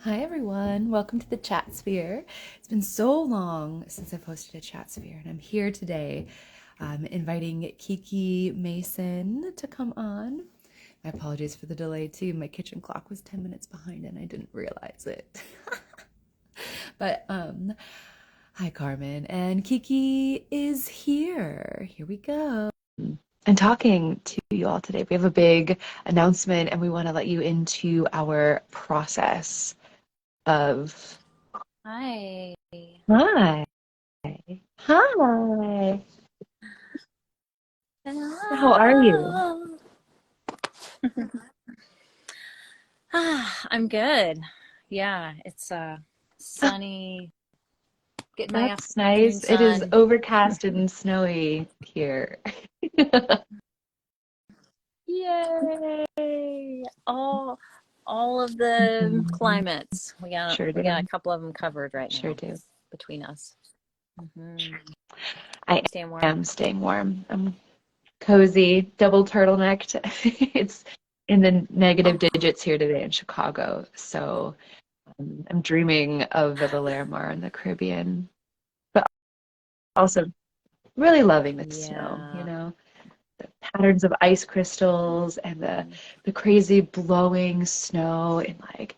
Hi everyone, welcome to the chat sphere. It's been so long since I've hosted a chat sphere, and I'm here today inviting Kiki Mason to come on. My apologies for the delay too. My kitchen clock was 10 minutes behind and I didn't realize it. But hi Carmen, and Kiki is here. Here we go. And talking to you all today. We have a big announcement and we want to let you into our process of Hi. hi. Hi. How are you? Hello. I'm good. Yeah, it's sunny. Getting my That's afternoon nice. It is sun. overcast and snowy here. Yay! All of the climates. We got Sure we got a do. couple of them covered right Sure now do. between us. I Staying warm. am staying warm. I'm cozy, double turtlenecked. It's in the negative Oh, digits here today in Chicago. So I'm dreaming of Villa Larimar in the Caribbean, but also really loving the snow, yeah. the patterns of ice crystals and the crazy blowing snow and like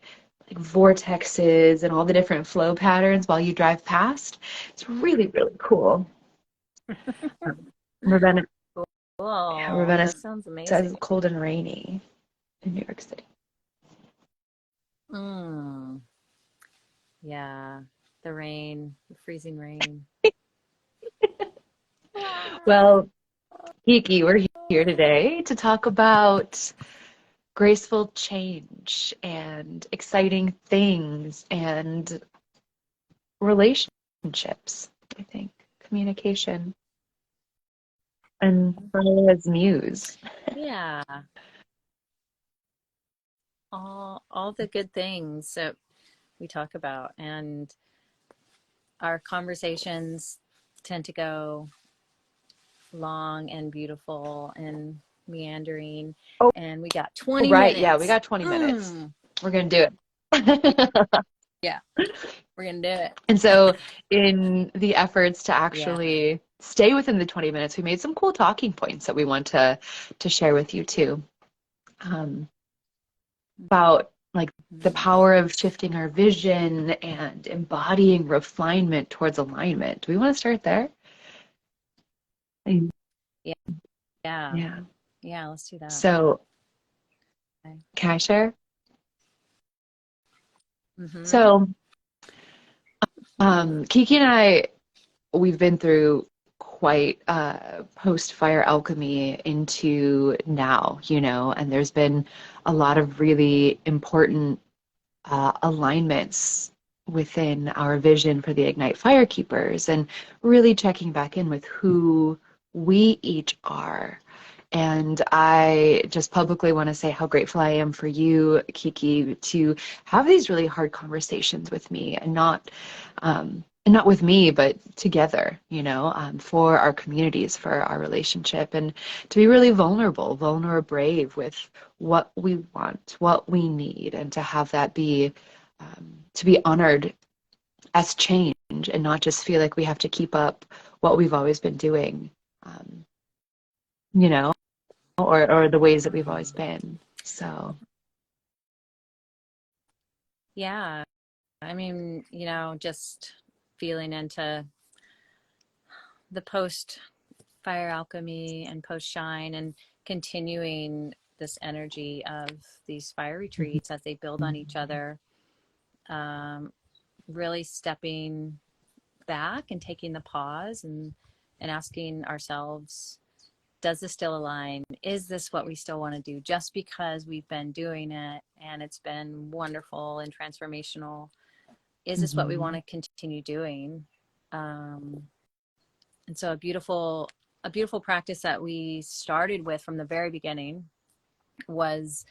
vortexes and all the different flow patterns while you drive past. It's really, really cool. Ravenna, yeah, Cool. Ravenna That sounds says amazing. it's cold and rainy in New York City. Mm, yeah. The rain, the freezing rain. Well, Kiki, we're here today to talk about graceful change and exciting things and relationships, I think, communication, and Maria's muse. Yeah, all the good things that we talk about, and our conversations tend to go long and beautiful and meandering, Oh, and we got 20 right. Yeah, we minutes. got 20 minutes. We're going to do Yeah, it. yeah, we're gonna do it. And so, in the efforts to Yeah. actually stay within the 20 minutes, we made some cool talking points that we want to share with you too. Um, about like the Mhm. power of shifting our vision and embodying refinement towards alignment. Do we want to start there? Yeah, yeah, Yeah. yeah, let's do that. So, Okay. can I share? Mm-hmm. So, Kiki and I, we've been through quite post-fire alchemy into now, and there's been a lot of really important alignments within our vision for the Ignite Firekeepers and really checking back in with who we each are. And I just publicly want to say how grateful I am for you, Kiki, to have these really hard conversations with me and not with me, but together, for our communities, for our relationship, and to be really vulnerable, brave with what we want, what we need, and to have that be to be honored as change and not just feel like we have to keep up what we've always been doing, um, you know, or the ways that we've always been. So, Yeah, I mean, just feeling into the post fire alchemy and post shine and continuing this energy of these fire retreats as they build on each other, um, really stepping back and taking the pause and asking ourselves, does this still align? Is this what we still want to do? Just because we've been doing it and it's been wonderful and transformational, is this what we want mhm. to continue doing? Um, and so a beautiful practice that we started with from the very beginning was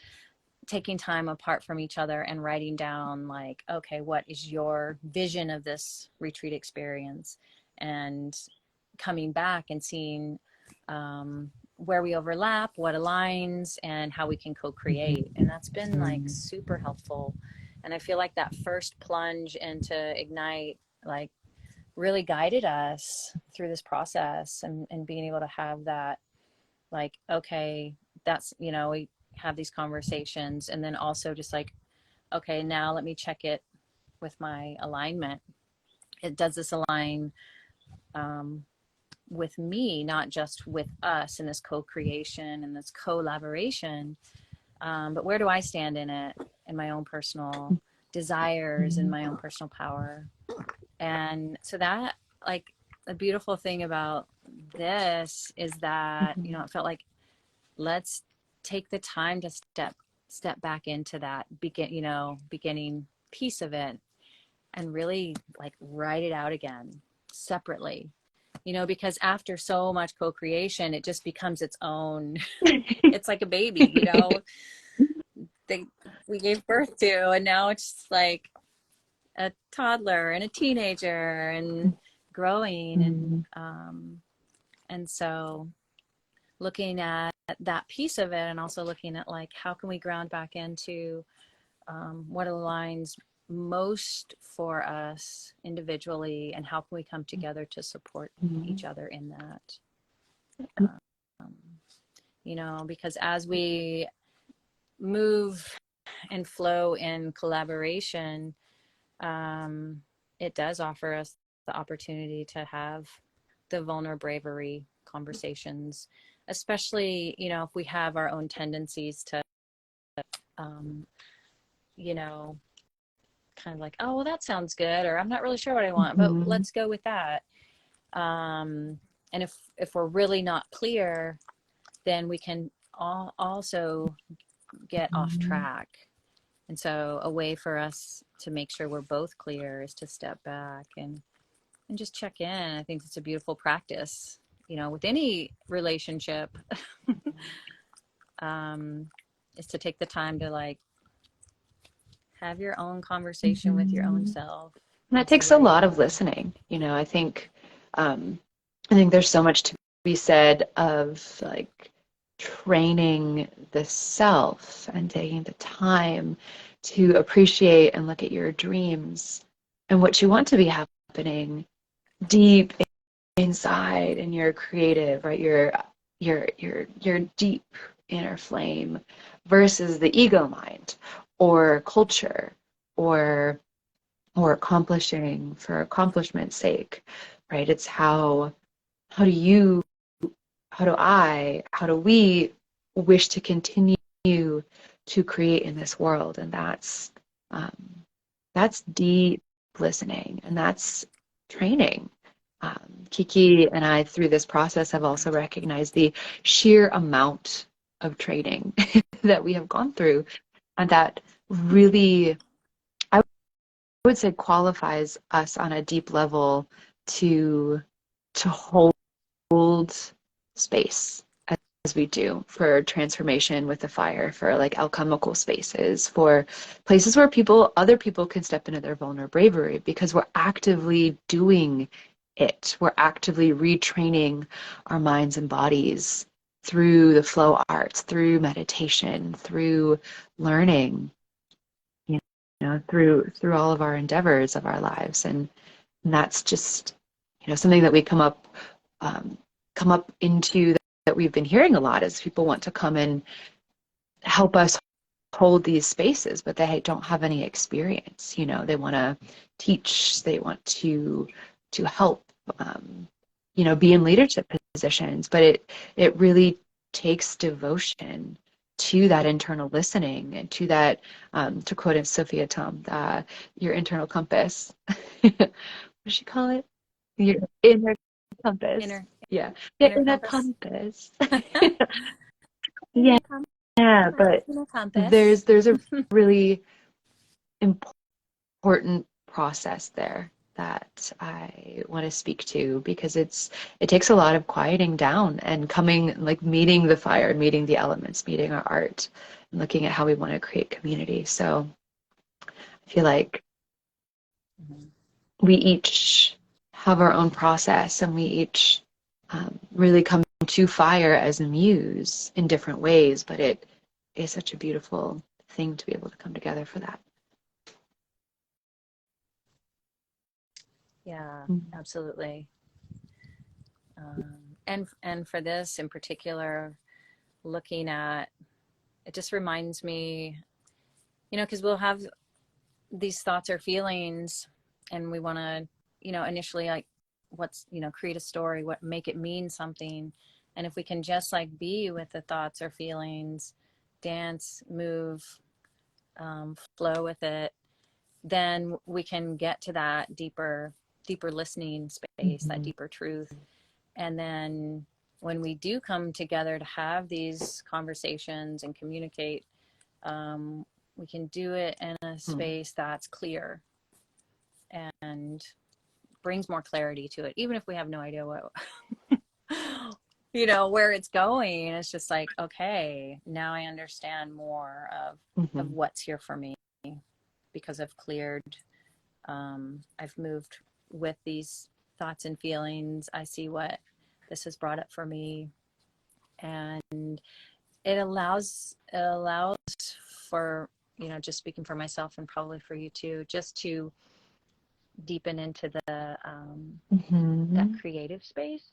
taking time apart from each other and writing down, like, okay, what is your vision of this retreat experience, and coming back and seeing where we overlap, what aligns, and how we can co-create. And that's been like super helpful And I feel like that first plunge into Ignite, like, really guided us through this process, and being able to have that, like, okay, that's, we have these conversations, and then also just like, okay, now let me check it with my alignment. Does this align with me, not just with us in this co-creation and this collaboration, but where do I stand in it, in my own personal desires and my own personal power? And so that, like, the beautiful thing about this is that, it felt like, let's take the time to step back into that beginning piece of it, and really, like, write it out again separately, because after so much co-creation, it just becomes its own. It's like a baby, we gave birth to, and now it's just like a toddler and a teenager and growing. And so looking at that piece of it, and also looking at, like, how can we ground back into what aligns most for us individually, and how can we come together to support each other in that. Because as we move and flow in collaboration, it does offer us the opportunity to have the vulnerable bravery conversations, especially, if we have our own tendencies to, kind of like, oh, well, that sounds good, or I'm not really sure what I want, but let's go with that. And if we're really not clear, then we can also get off track. And so a way for us to make sure we're both clear is to step back and just check in. I think it's a beautiful practice, with any relationship, is to take the time to, like, have your own conversation with your own self. And that takes a lot of listening. I think there's so much to be said of, like, training the self and taking the time to appreciate and look at your dreams and what you want to be happening deep inside in your creative, right? Your deep inner flame versus the ego mind or culture or accomplishing for accomplishment's sake, right? It's how do we wish to continue to create in this world? And that's deep listening, and that's training. Kiki and I, through this process, have also recognized the sheer amount of training that we have gone through, and that really, I would say, qualifies us on a deep level to hold space as we do for transformation with the fire, for, like, alchemical spaces, for places where other people can step into their vulnerable bravery, because we're actively doing it. We're actively retraining our minds and bodies through the flow arts, through meditation, through learning, through all of our endeavors of our lives. And that's just, something that we come up into, that we've been hearing a lot, is people want to come and help us hold these spaces, but they don't have any experience. They want to teach, they want to help, be in leadership positions, but it really takes devotion to that internal listening, and to that, to quote Sophia Tom, your internal compass. What does she call it? Your inner compass. Yeah, inner compass. Yeah, but there's a really important process there that I want to speak to, because it takes a lot of quieting down and coming, like, meeting the fire, meeting the elements, meeting our art, and looking at how we want to create community. So I feel like we each have our own process, and we each really come to fire as a muse in different ways, but it is such a beautiful thing to be able to come together for that. Yeah, absolutely. And for this in particular, looking at it just reminds me, because we'll have these thoughts or feelings, and we want to, initially like create a story, what make it mean something. And if we can just like be with the thoughts or feelings, dance, move, flow with it, then we can get to that deeper listening space, that deeper truth. And then when we do come together to have these conversations and communicate, we can do it in a space that's clear and brings more clarity to it, even if we have no idea what where it's going. It's just like, okay, now I understand more of what's here for me, because I've cleared, I've moved with these thoughts and feelings. I see what this has brought up for me, and it allows for, just speaking for myself and probably for you too, just to deepen into the that creative space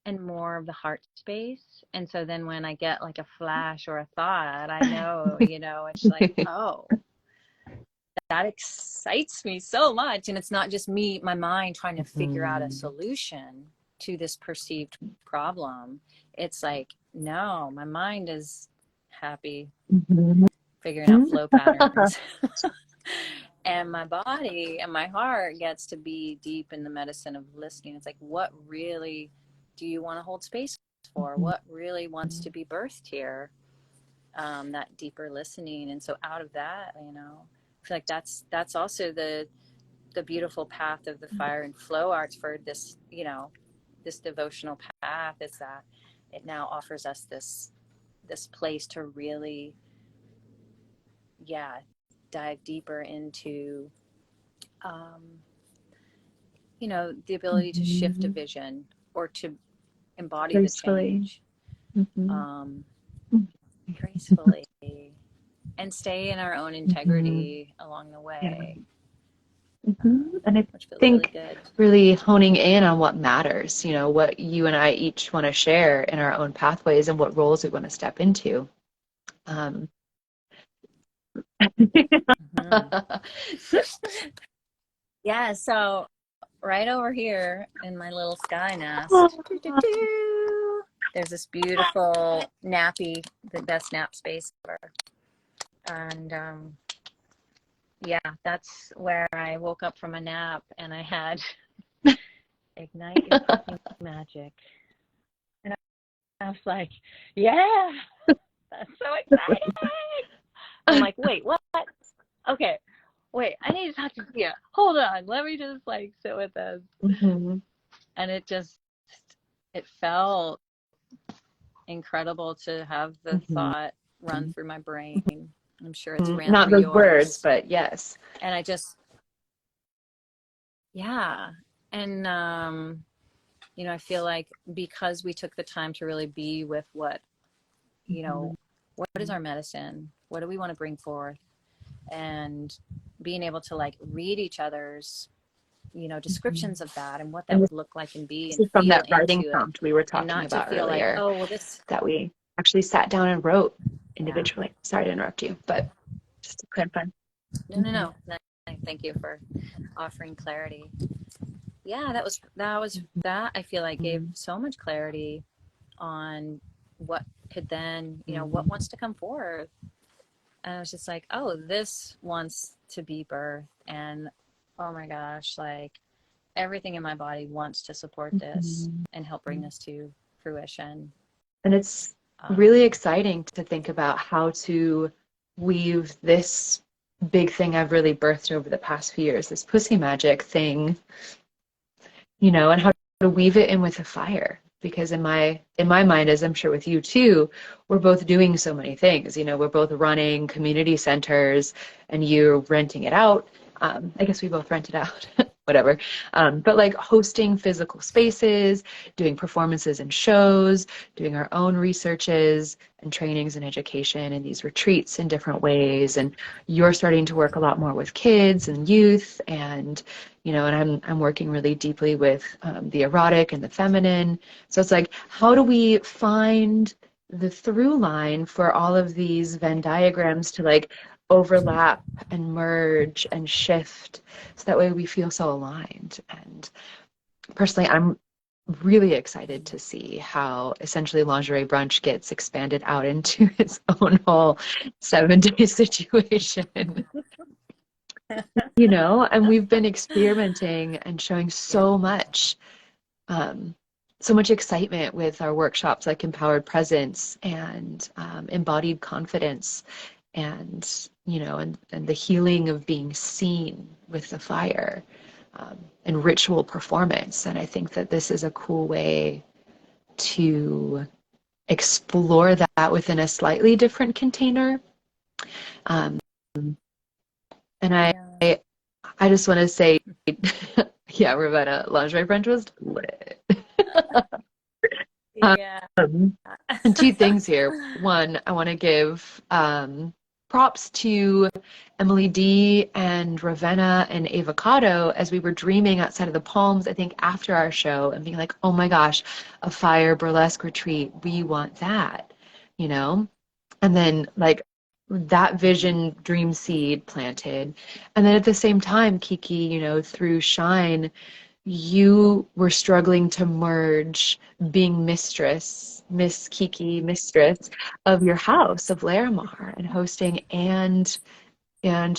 and more of the heart space. And so then when I get like a flash or a thought, I know, it's like, oh, that excites me so much. And it's not just my mind trying to figure out a solution to this perceived problem. It's like, no, my mind is happy figuring out flow patterns. And my body and my heart gets to be deep in the medicine of listening. It's like, what really do you want to hold space for? What really wants to be birthed here? That deeper listening. And so out of that, I feel like that's also the beautiful path of the fire and flow arts for this, this devotional path, is that it now offers us this place to really, dive deeper into, the ability to shift a vision or to embody gracefully. The change, gracefully, and stay in our own integrity along the way. And I think really honing in on what matters, what you and I each want to share in our own pathways and what roles we want to step into. Yeah, so right over here in my little sky nest, there's this beautiful nappy, the best nap space ever. And that's where I woke up from a nap, and I had Ignite Your Fucking Magic. And I was like, yeah, that's so exciting. I'm like, wait, what? Okay, wait, I need to talk to Gaea. Hold on, let me just like sit with this. And it felt incredible to have the thought run through my brain. I'm sure it's ran not through those yours. Words, but yes. And I just, and I feel like because we took the time to really be with what, what is our medicine? What do we want to bring forth? And being able to like read each other's, descriptions of that and what that would look like and be. And from that writing prompt we were talking about earlier, like, oh, well, that we actually sat down and wrote individually. Yeah. Sorry to interrupt you, but just to clarify. No. Thank you for offering clarity. Yeah, that I feel like gave so much clarity on what could then, what wants to come forth. And I was just like, oh, this wants to be birth. And oh my gosh, like everything in my body wants to support this and help bring this to fruition. And it's really exciting to think about how to weave this big thing I've really birthed over the past few years, this pussy magic thing, and how to weave it in with the fire. Because in my mind, as I'm sure with you too, we're both doing so many things. We're both running community centers, and you're renting it out. I guess we both rent it out. whatever. But like hosting physical spaces, doing performances and shows, doing our own researches and trainings and education and these retreats in different ways. And you're starting to work a lot more with kids and youth, and and I'm working really deeply with the erotic and the feminine. So it's like, how do we find the through line for all of these Venn diagrams to like overlap and merge and shift, so that way we feel so aligned? And personally, I'm really excited to see how essentially lingerie brunch gets expanded out into its own whole 7-day situation. And we've been experimenting and showing so much excitement with our workshops like Empowered Presence and Embodied Confidence, and and the healing of being seen with the fire, and ritual performance. And I think that this is a cool way to explore that within a slightly different container. Um, and I just want to say, yeah, Ravenna, lingerie brunch was lit. Yeah. And two things here. One, I want to give props to Emily D and Ravenna and Avocado, as we were dreaming outside of the palms, I think, after our show, and being like, oh my gosh, a fire burlesque retreat. We want that, And then like that vision, dream seed planted. And then at the same time, Kiki, through Shine, you were struggling to merge being Miss Kiki, mistress of your house of Larimar, and hosting and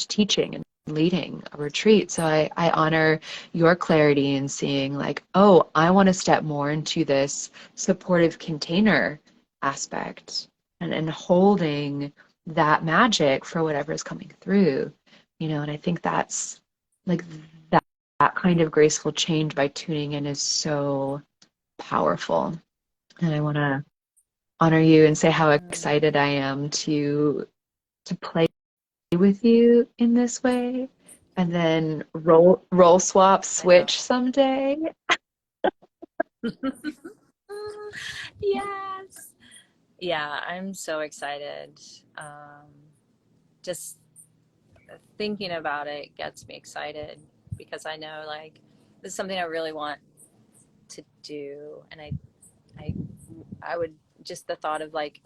teaching and leading a retreat. So I honor your clarity in seeing like, oh, I want to step more into this supportive container aspect, and holding that magic for whatever is coming through, and I think that's like that kind of graceful change by tuning in is so powerful. And I want to honor you and say how excited I am to play with you in this way, and then roll swap switch someday. Yes. Yeah, I'm so excited. Just thinking about it gets me excited, because I know like this is something I really want to do, and I would, just the thought of like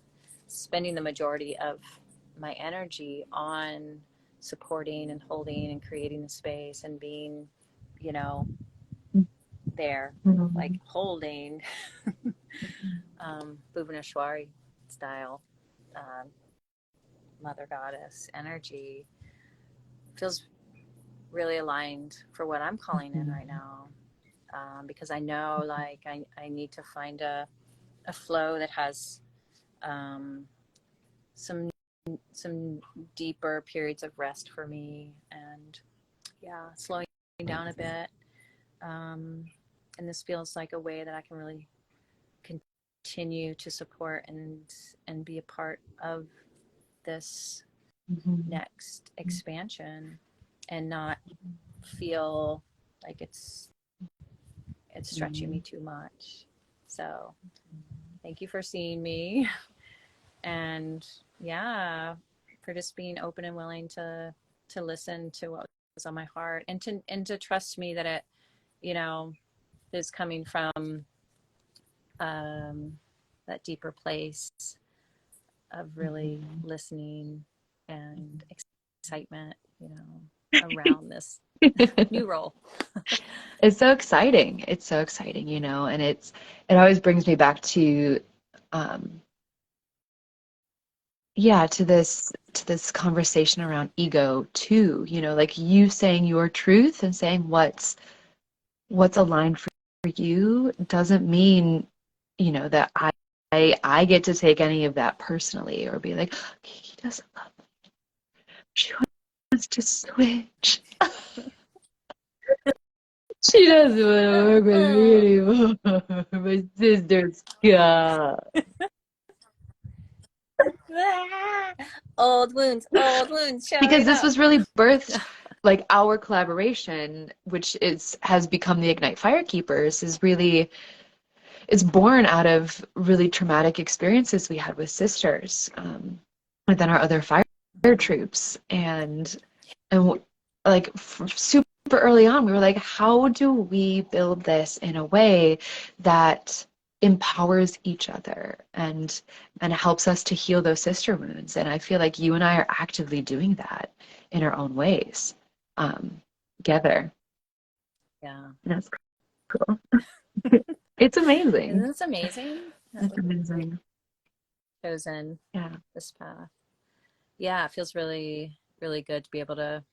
spending the majority of my energy on supporting and holding and creating the space and being, there, like holding Bhuvaneshwari style, mother goddess energy feels really aligned for what I'm calling in right now. Because I know like I need to find a flow that has some deeper periods of rest for me, and slowing down a bit. And this feels like a way that I can really continue to support and be a part of this next expansion, and not feel like it's stretching me too much. So thank you for seeing me, and for just being open and willing to listen to what was on my heart, and to trust me that it is coming from that deeper place of really listening and excitement around this new role. It's so exciting, and it always brings me back to to this conversation around ego too, like you saying your truth and saying what's aligned for you doesn't mean that I get to take any of that personally, or be like, okay, he doesn't love me, she wants to switch. She doesn't want to work with me anymore. My sister's gone. Old wounds showing Because this up. was really birthed like our collaboration, which has become the Ignite Firekeepers, is really, it's born out of really traumatic experiences we had with sisters, within our other fire troops. And like super early on, we were like, how do we build this in a way that empowers each other and helps us to heal those sister wounds? And I feel like you and I are actively doing that in our own ways, together. Yeah. And that's cool. It's Isn't amazing. this amazing that It's we've amazing. chosen Yeah. this path? Yeah, it feels really, really good to be able to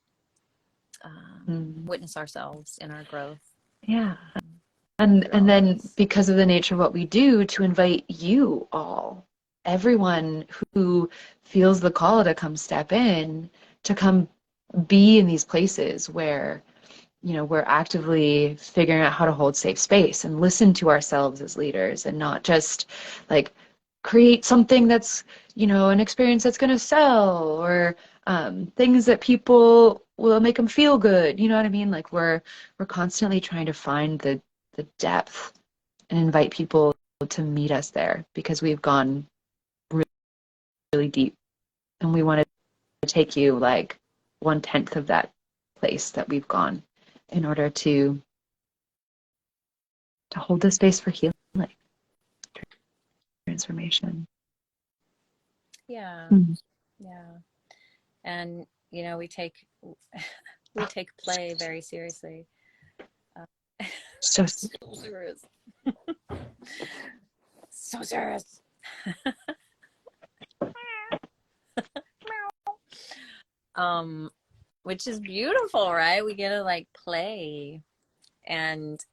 Mm. witness ourselves in our growth. Yeah. And then Yes. because of the nature of what we do, to invite you all, everyone who feels the call to come step in, to come be in these places where, we're actively figuring out how to hold safe space and listen to ourselves as leaders, and not just like create something that's, an experience that's going to sell, or things that people will make them feel good. You know what I mean? Like we're constantly trying to find the depth and invite people to meet us there, because we've gone really, really deep, and we want to take you like 1/10 of that place that we've gone, in order to hold the space for healing, transformation. Yeah. Mm. Yeah. And we take we take play very seriously. So So serious. So serious. um which is beautiful, right? We get to like play and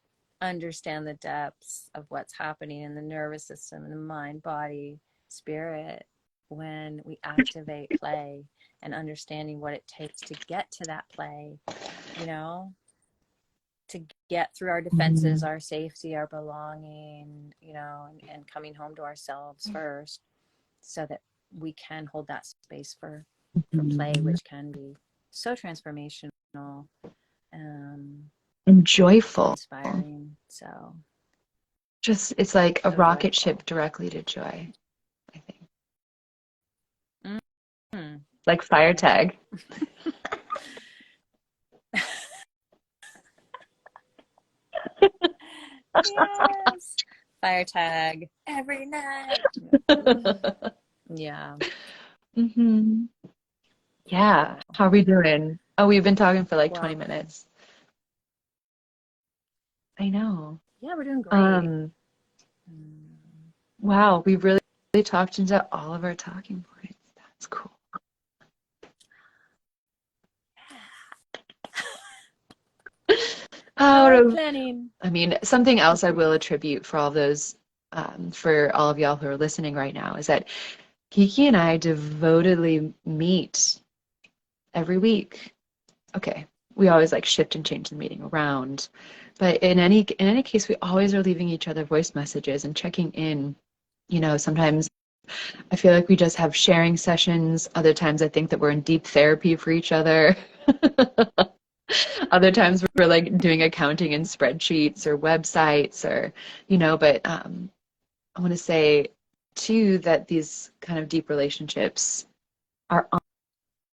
understand the depths of what's happening in the nervous system and the mind, body, spirit when we activate play, and understanding what it takes to get to that play, you know, to get through our defenses, our safety, our belonging, and coming home to ourselves first, so that we can hold that space for play, which can be so transformational, um, and and joyful. inspiring. So Just, it's like a so rocket joyful. ship directly to joy, I think. Mm-hmm. Like fire tag. Yes. Fire tag every night. Yeah. Hmm. Yeah. How are we doing? Oh, we've been talking for like 20 Well, minutes. I know. yeah, we're doing great. Um, Mm. wow, we really talked into all of our talking points. That's cool. Out Power of, planning. I mean, something else I will attribute for all those, for all of y'all who are listening right now, is that Kiki and I devotedly meet every week. Okay, we always like shift and change the meeting around, but in any case, we always are leaving each other voice messages and checking in. Sometimes I feel like we just have sharing sessions. Other times I think that we're in deep therapy for each other. Other times we're like doing accounting and spreadsheets or websites, or, but I want to say too that these kind of deep relationships are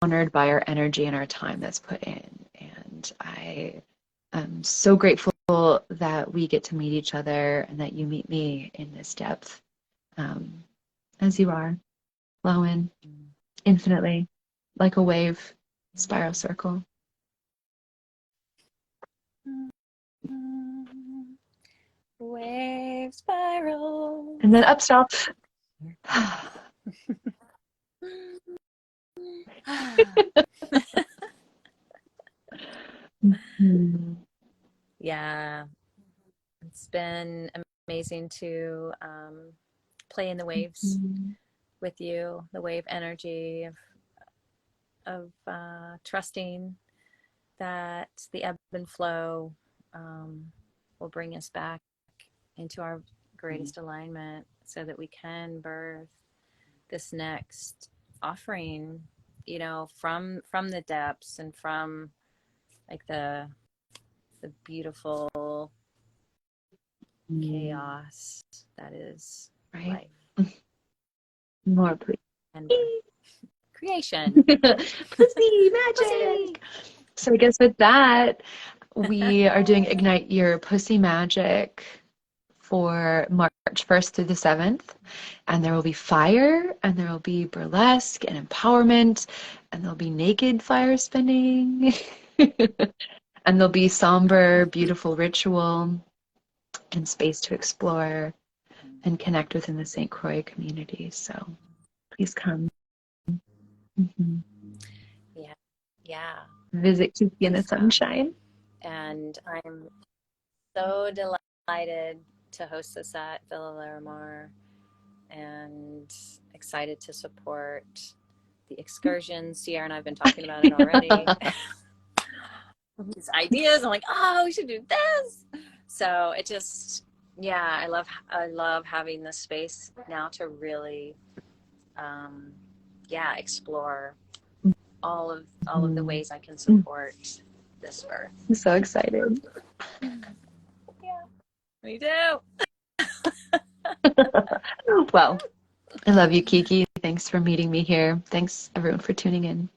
honored by our energy and our time that's put in. And I am so grateful that we get to meet each other, and that you meet me in this depth, um, as you are, flowing infinitely, like a wave, spiral circle. Wave spirals. And then upstop. Mhm. Yeah, it's been amazing to play in the waves with you, the wave energy of trusting that the ebb and flow will bring us back into our greatest alignment, so that we can birth this next offering, from the depths, and from like the beautiful chaos that is right. life. More, please. And creation. Pussy magic. So I guess with that, we are doing Ignite Your Pussy Magic for March 1st through the 7th. And there will be fire, and there will be burlesque and empowerment, and there'll be naked fire spinning, and there'll be somber, beautiful ritual and space to explore and connect within the St. Croix community. So please come. Mm-hmm. Yeah. Visit Kiki in the Please come. Sunshine. And I'm so delighted to host this at Villa Larimar and excited to support the excursions. Sierra and I have been talking about it already. These ideas, I'm like, oh, we should do this. So it just, I love having this space now to really, explore all of the ways I can support this birth. I'm so excited. Yeah, me too. Well, I love you, Kiki. Thanks for meeting me here. Thanks, everyone, for tuning in.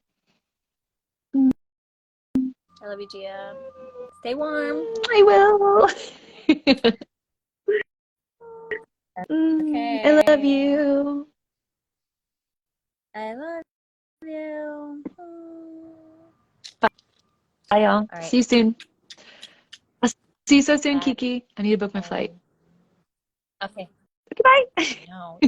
I love you, Gia. Stay warm. I will. Okay. I love you. I love you. Bye, y'all. Right. See you soon. I'll see you so soon, Bye. Kiki. I need to book my flight. Okay. Goodbye. No.